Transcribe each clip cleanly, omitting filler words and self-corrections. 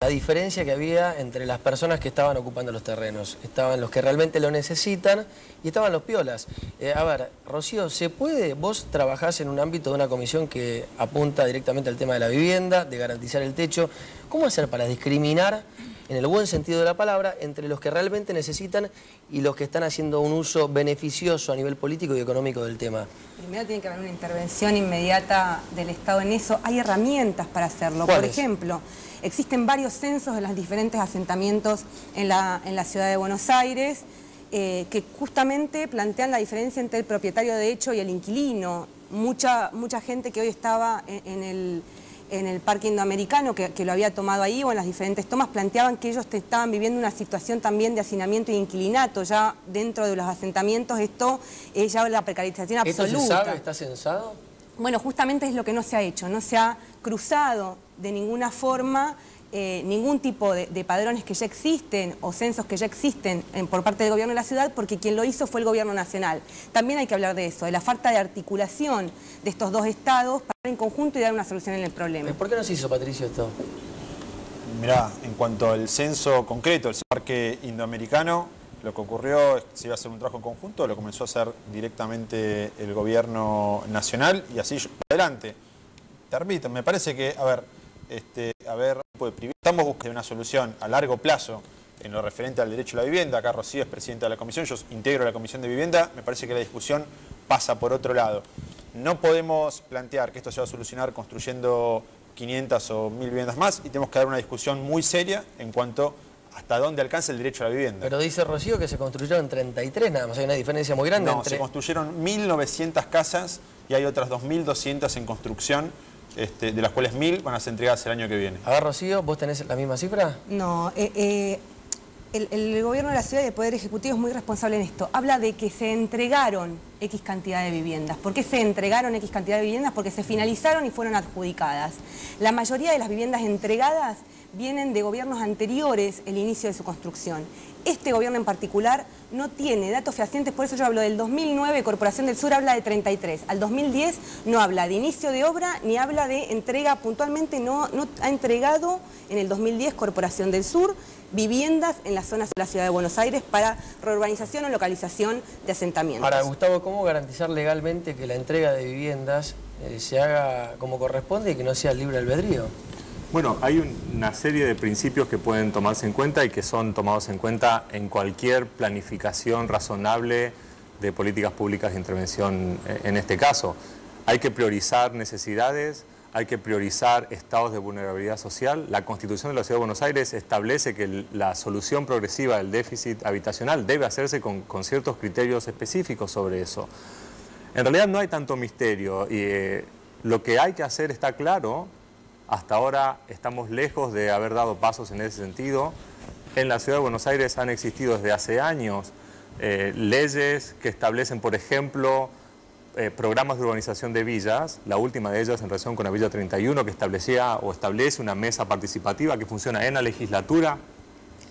La diferencia que había entre las personas que estaban ocupando los terrenos. Estaban los que realmente lo necesitan y estaban los piolas. A ver, Rocío, ¿se puede? Vos trabajás en un ámbito de una comisión que apunta directamente al tema de la vivienda, de garantizar el techo. ¿Cómo hacer para discriminar, en el buen sentido de la palabra, entre los que realmente necesitan y los que están haciendo un uso beneficioso a nivel político y económico del tema? Primero tiene que haber una intervención inmediata del Estado en eso. Hay herramientas para hacerlo. Por ejemplo, existen varios censos de los diferentes asentamientos en la ciudad de Buenos Aires que justamente plantean la diferencia entre el propietario de hecho y el inquilino. Mucha gente que hoy estaba en el Parque Indoamericano, que lo había tomado ahí, o en las diferentes tomas, planteaban que ellos estaban viviendo una situación también de hacinamiento y inquilinato. Ya dentro de los asentamientos esto es ya la precarización absoluta. ¿Esto se sabe? ¿Está censado? Bueno, justamente es lo que no se ha hecho. No se ha cruzado de ninguna forma ningún tipo de padrones que ya existen o censos que ya existen por parte del gobierno de la ciudad, porque quien lo hizo fue el gobierno nacional. También hay que hablar de eso, de la falta de articulación de estos dos estados para en conjunto y dar una solución en el problema. ¿Por qué no se hizo, Patricio, esto? Mirá, en cuanto al censo concreto, el Parque Indoamericano, lo que ocurrió es que se iba a hacer un trabajo en conjunto, lo comenzó a hacer directamente el gobierno nacional y así adelante. Te repito, me parece que, estamos buscando una solución a largo plazo en lo referente al derecho a la vivienda. Acá Rocío es presidenta de la comisión, yo integro la comisión de vivienda. Me parece que la discusión pasa por otro lado. No podemos plantear que esto se va a solucionar construyendo 500 o 1000 viviendas más y tenemos que dar una discusión muy seria en cuanto hasta dónde alcanza el derecho a la vivienda. Pero dice Rocío que se construyeron 33 nada más, hay una diferencia muy grande. No, se construyeron 1900 casas y hay otras 2200 en construcción, de las cuales 1000 van a ser entregadas el año que viene. A ver, Rocío, ¿vos tenés la misma cifra? No, el gobierno de la ciudad y el Poder Ejecutivo es muy responsable en esto. Habla de que se entregaron X cantidad de viviendas. ¿Por qué se entregaron X cantidad de viviendas? Porque se finalizaron y fueron adjudicadas. La mayoría de las viviendas entregadas vienen de gobiernos anteriores el inicio de su construcción. Este gobierno en particular no tiene datos fehacientes, por eso yo hablo del 2009, Corporación del Sur habla de 33. Al 2010 no habla de inicio de obra ni habla de entrega puntualmente, no ha entregado en el 2010 Corporación del Sur viviendas en las zonas de la ciudad de Buenos Aires para reurbanización o localización de asentamientos. Ahora, Gustavo, ¿cómo garantizar legalmente que la entrega de viviendas se haga como corresponde y que no sea libre albedrío? Bueno, hay una serie de principios que pueden tomarse en cuenta y que son tomados en cuenta en cualquier planificación razonable de políticas públicas de intervención en este caso. Hay que priorizar necesidades, hay que priorizar estados de vulnerabilidad social. La Constitución de la Ciudad de Buenos Aires establece que la solución progresiva del déficit habitacional debe hacerse con ciertos criterios específicos sobre eso. En realidad no hay tanto misterio y lo que hay que hacer está claro. Hasta ahora estamos lejos de haber dado pasos en ese sentido. En la Ciudad de Buenos Aires han existido desde hace años leyes que establecen, por ejemplo, programas de urbanización de villas. La última de ellas en relación con la Villa 31, que establecía o establece una mesa participativa que funciona en la legislatura.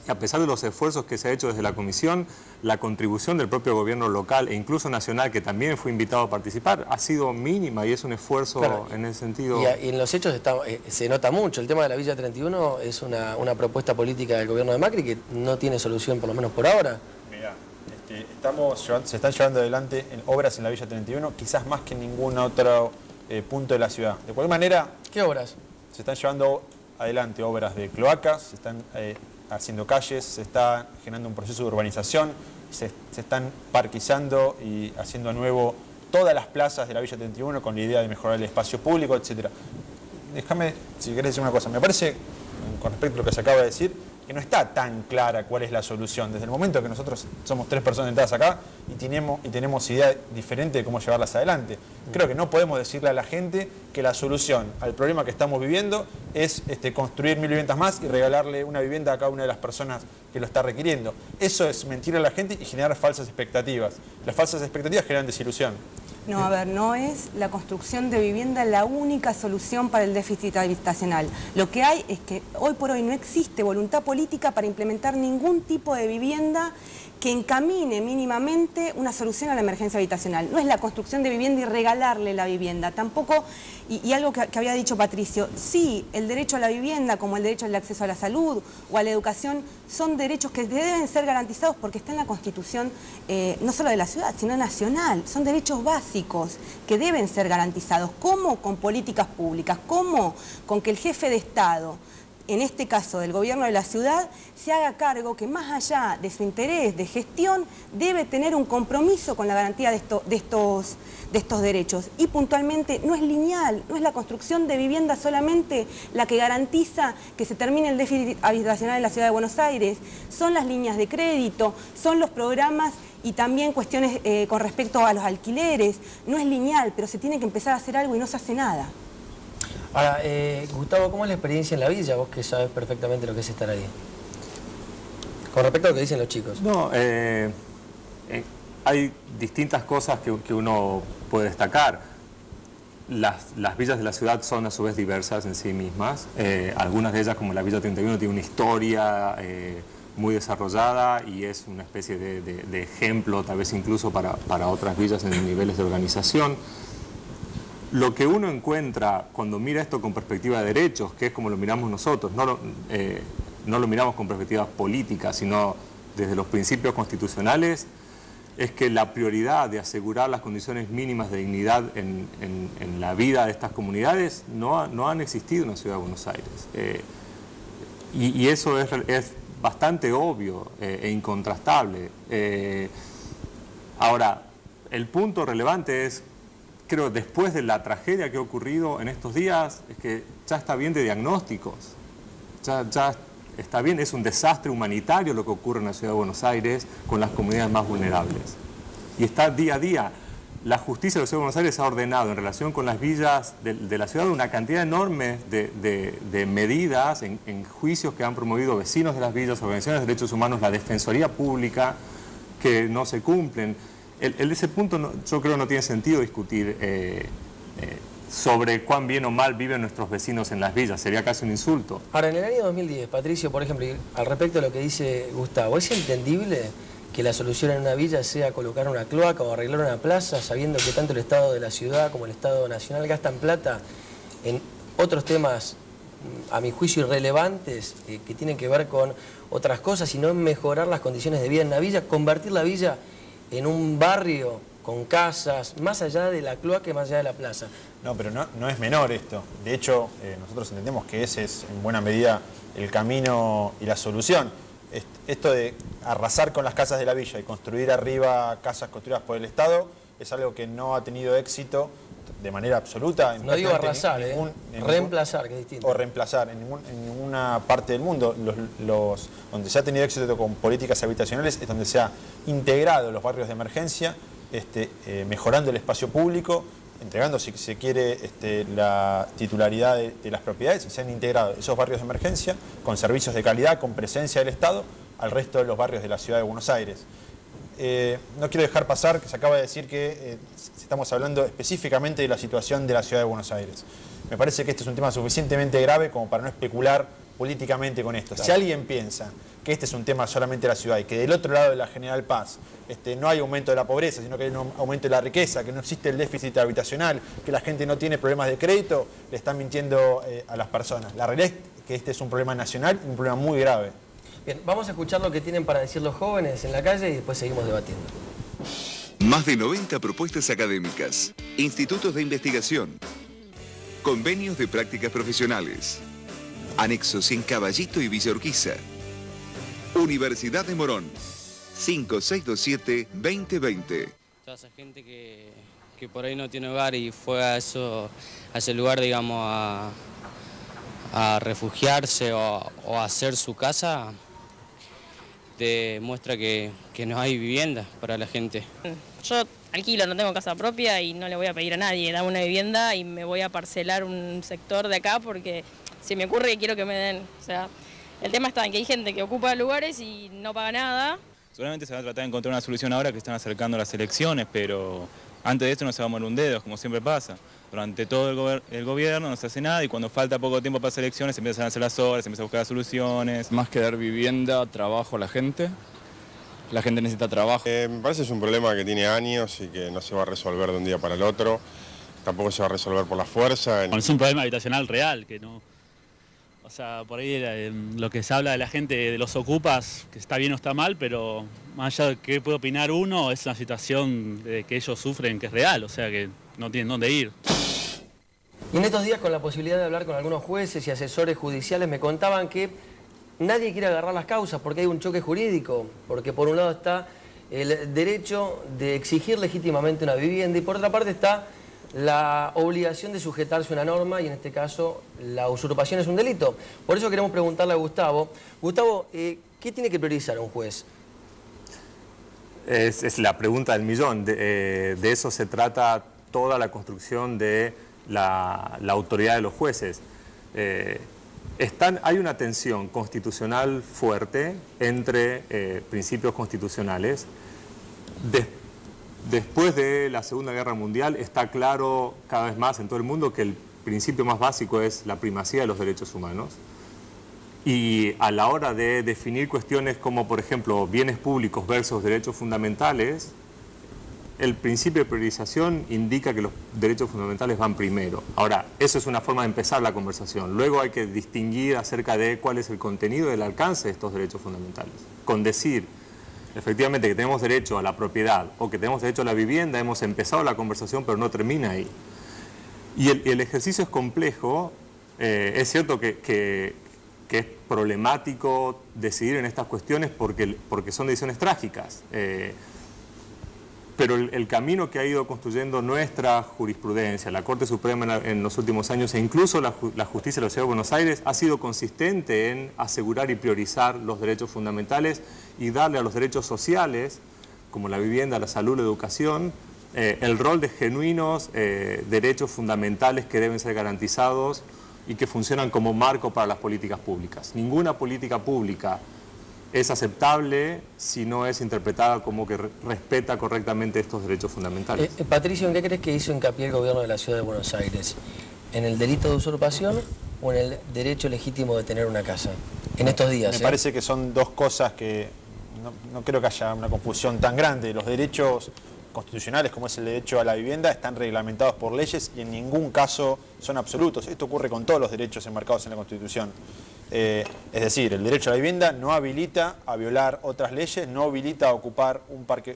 Y a pesar de los esfuerzos que se ha hecho desde la Comisión, la contribución del propio gobierno local e incluso nacional, que también fue invitado a participar, ha sido mínima y es un esfuerzo en ese sentido. Y en los hechos se nota mucho. El tema de la Villa 31 es una propuesta política del gobierno de Macri que no tiene solución, por lo menos por ahora. Mirá, se están llevando adelante obras en la Villa 31, quizás más que en ningún otro punto de la ciudad. De cualquier manera... ¿Qué obras? Se están llevando adelante obras de cloacas, se están haciendo calles, se está generando un proceso de urbanización, se están parquizando y haciendo a nuevo todas las plazas de la Villa 31 con la idea de mejorar el espacio público, etc. Déjame, si querés decir una cosa, me parece, con respecto a lo que se acaba de decir, que no está tan clara cuál es la solución. Desde el momento que nosotros somos 3 personas sentadas acá y tenemos idea diferente de cómo llevarlas adelante. Creo que no podemos decirle a la gente que la solución al problema que estamos viviendo es construir 1000 viviendas más y regalarle una vivienda a cada una de las personas que lo está requiriendo. Eso es mentir a la gente y generar falsas expectativas. Las falsas expectativas generan desilusión. No, a ver, no es la construcción de vivienda la única solución para el déficit habitacional. Lo que hay es que hoy por hoy no existe voluntad política para implementar ningún tipo de vivienda que encamine mínimamente una solución a la emergencia habitacional. No es la construcción de vivienda y regalar regalarle la vivienda. Tampoco, y algo que había dicho Patricio, sí, el derecho a la vivienda, como el derecho al acceso a la salud o a la educación, son derechos que deben ser garantizados porque está en la Constitución, no solo de la ciudad, sino nacional. Son derechos básicos que deben ser garantizados. ¿Cómo? Con políticas públicas. ¿Cómo? Con que el jefe de Estado, en este caso del gobierno de la ciudad, se haga cargo que más allá de su interés de gestión, debe tener un compromiso con la garantía de estos derechos. Y puntualmente no es lineal, no es la construcción de vivienda solamente la que garantiza que se termine el déficit habitacional en la ciudad de Buenos Aires, son las líneas de crédito, son los programas y también cuestiones con respecto a los alquileres. No es lineal, pero se tiene que empezar a hacer algo y no se hace nada. Ahora, Gustavo, ¿cómo es la experiencia en la villa? Vos que sabes perfectamente lo que es estar ahí. Con respecto a lo que dicen los chicos. No, hay distintas cosas que uno puede destacar. Las villas de la ciudad son a su vez diversas en sí mismas. Algunas de ellas, como la Villa 31, tiene una historia muy desarrollada y es una especie de ejemplo, tal vez incluso para otras villas en niveles de organización. Lo que uno encuentra cuando mira esto con perspectiva de derechos, que es como lo miramos nosotros, no lo miramos con perspectiva política, sino desde los principios constitucionales, es que la prioridad de asegurar las condiciones mínimas de dignidad en la vida de estas comunidades no han existido en la ciudad de Buenos Aires. Y eso es bastante obvio e incontrastable. Ahora, el punto relevante es, creo, después de la tragedia que ha ocurrido en estos días, es que ya está bien de diagnósticos, ya está bien, es un desastre humanitario lo que ocurre en la ciudad de Buenos Aires con las comunidades más vulnerables. Y está día a día. La justicia de la ciudad de Buenos Aires ha ordenado en relación con las villas de la ciudad una cantidad enorme de medidas en juicios que han promovido vecinos de las villas, organizaciones de derechos humanos, la Defensoría Pública, que no se cumplen. Ese punto yo creo no tiene sentido discutir sobre cuán bien o mal viven nuestros vecinos en las villas, sería casi un insulto. Ahora, en el año 2010, Patricio, por ejemplo, al respecto de lo que dice Gustavo, ¿es entendible que la solución en una villa sea colocar una cloaca o arreglar una plaza, sabiendo que tanto el Estado de la ciudad como el Estado nacional gastan plata en otros temas, a mi juicio, irrelevantes, que tienen que ver con otras cosas, y no en mejorar las condiciones de vida en la villa, convertir la villa en un barrio con casas, más allá de la cloaca y más allá de la plaza? No, pero no es menor esto. De hecho, nosotros entendemos que ese es en buena medida el camino y la solución. Esto de arrasar con las casas de la villa y construir arriba casas construidas por el Estado es algo que no ha tenido éxito de manera absoluta. No digo arrasar, reemplazar, que es distinto. O reemplazar en ninguna parte del mundo. Donde se ha tenido éxito con políticas habitacionales es donde se ha integrado los barrios de emergencia, mejorando el espacio público, entregando, si se quiere, la titularidad de las propiedades, y se han integrado esos barrios de emergencia con servicios de calidad, con presencia del Estado, al resto de los barrios de la ciudad de Buenos Aires. No quiero dejar pasar que se acaba de decir que estamos hablando específicamente de la situación de la ciudad de Buenos Aires. Me parece que este es un tema suficientemente grave como para no especular políticamente con esto. Si alguien piensa que este es un tema solamente de la ciudad y que del otro lado de la General Paz no hay aumento de la pobreza, sino que hay un aumento de la riqueza, que no existe el déficit habitacional, que la gente no tiene problemas de crédito, le están mintiendo a las personas. La realidad es que este es un problema nacional y un problema muy grave. Bien, vamos a escuchar lo que tienen para decir los jóvenes en la calle y después seguimos debatiendo. Más de 90 propuestas académicas, institutos de investigación, convenios de prácticas profesionales, anexos en Caballito y Villa Urquiza. Universidad de Morón, 5627-2020. Toda esa gente que por ahí no tiene hogar y fue a ese lugar, digamos, a refugiarse o a hacer su casa, demuestra que no hay vivienda para la gente. Yo alquilo, no tengo casa propia y no le voy a pedir a nadie, dame una vivienda y me voy a parcelar un sector de acá porque se me ocurre que quiero que me den. O sea, el tema está en que hay gente que ocupa lugares y no paga nada. Seguramente se va a tratar de encontrar una solución ahora que están acercando las elecciones, pero antes de esto no se va a mover un dedo, como siempre pasa. Durante todo el gobierno no se hace nada y cuando falta poco tiempo para las elecciones se empiezan a hacer las obras, se empiezan a buscar las soluciones. Más que dar vivienda, trabajo a la gente, la gente necesita trabajo. Me parece que es un problema que tiene años y que no se va a resolver de un día para el otro. Tampoco se va a resolver por la fuerza. Es un problema habitacional real, que no... O sea, por ahí lo que se habla de la gente, de los ocupas, que está bien o está mal, pero más allá de qué puede opinar uno, es una situación que ellos sufren que es real, o sea que no tienen dónde ir. Y en estos días, con la posibilidad de hablar con algunos jueces y asesores judiciales, me contaban que nadie quiere agarrar las causas porque hay un choque jurídico, porque por un lado está el derecho de exigir legítimamente una vivienda y por otra parte está la obligación de sujetarse a una norma y en este caso la usurpación es un delito. Por eso queremos preguntarle a Gustavo. Gustavo, ¿qué tiene que priorizar un juez? Es la pregunta del millón. De eso se trata toda la construcción de la autoridad de los jueces. Hay una tensión constitucional fuerte entre principios constitucionales. Después de la Segunda Guerra Mundial está claro cada vez más en todo el mundo que el principio más básico es la primacía de los derechos humanos. Y a la hora de definir cuestiones como, por ejemplo, bienes públicos versus derechos fundamentales, el principio de priorización indica que los derechos fundamentales van primero. Ahora, eso es una forma de empezar la conversación. Luego hay que distinguir acerca de cuál es el contenido y el alcance de estos derechos fundamentales. Con decir efectivamente que tenemos derecho a la propiedad o que tenemos derecho a la vivienda, hemos empezado la conversación, pero no termina ahí. Y el ejercicio es complejo. Es cierto que es problemático decidir en estas cuestiones porque son decisiones trágicas. Pero el camino que ha ido construyendo nuestra jurisprudencia, la Corte Suprema en los últimos años e incluso la justicia de la Ciudad de Buenos Aires ha sido consistente en asegurar y priorizar los derechos fundamentales y darle a los derechos sociales, como la vivienda, la salud, la educación, el rol de genuinos derechos fundamentales que deben ser garantizados y que funcionan como marco para las políticas públicas. Ninguna política pública es aceptable si no es interpretada como que respeta correctamente estos derechos fundamentales. Patricio, ¿en qué crees que hizo hincapié el gobierno de la Ciudad de Buenos Aires? ¿En el delito de usurpación o en el derecho legítimo de tener una casa? En estos días. Me parece que son dos cosas que no creo que haya una confusión tan grande. Los derechos constitucionales, como es el derecho a la vivienda, están reglamentados por leyes y en ningún caso son absolutos. Esto ocurre con todos los derechos enmarcados en la Constitución. Es decir, el derecho a la vivienda no habilita a violar otras leyes, no habilita a ocupar un parque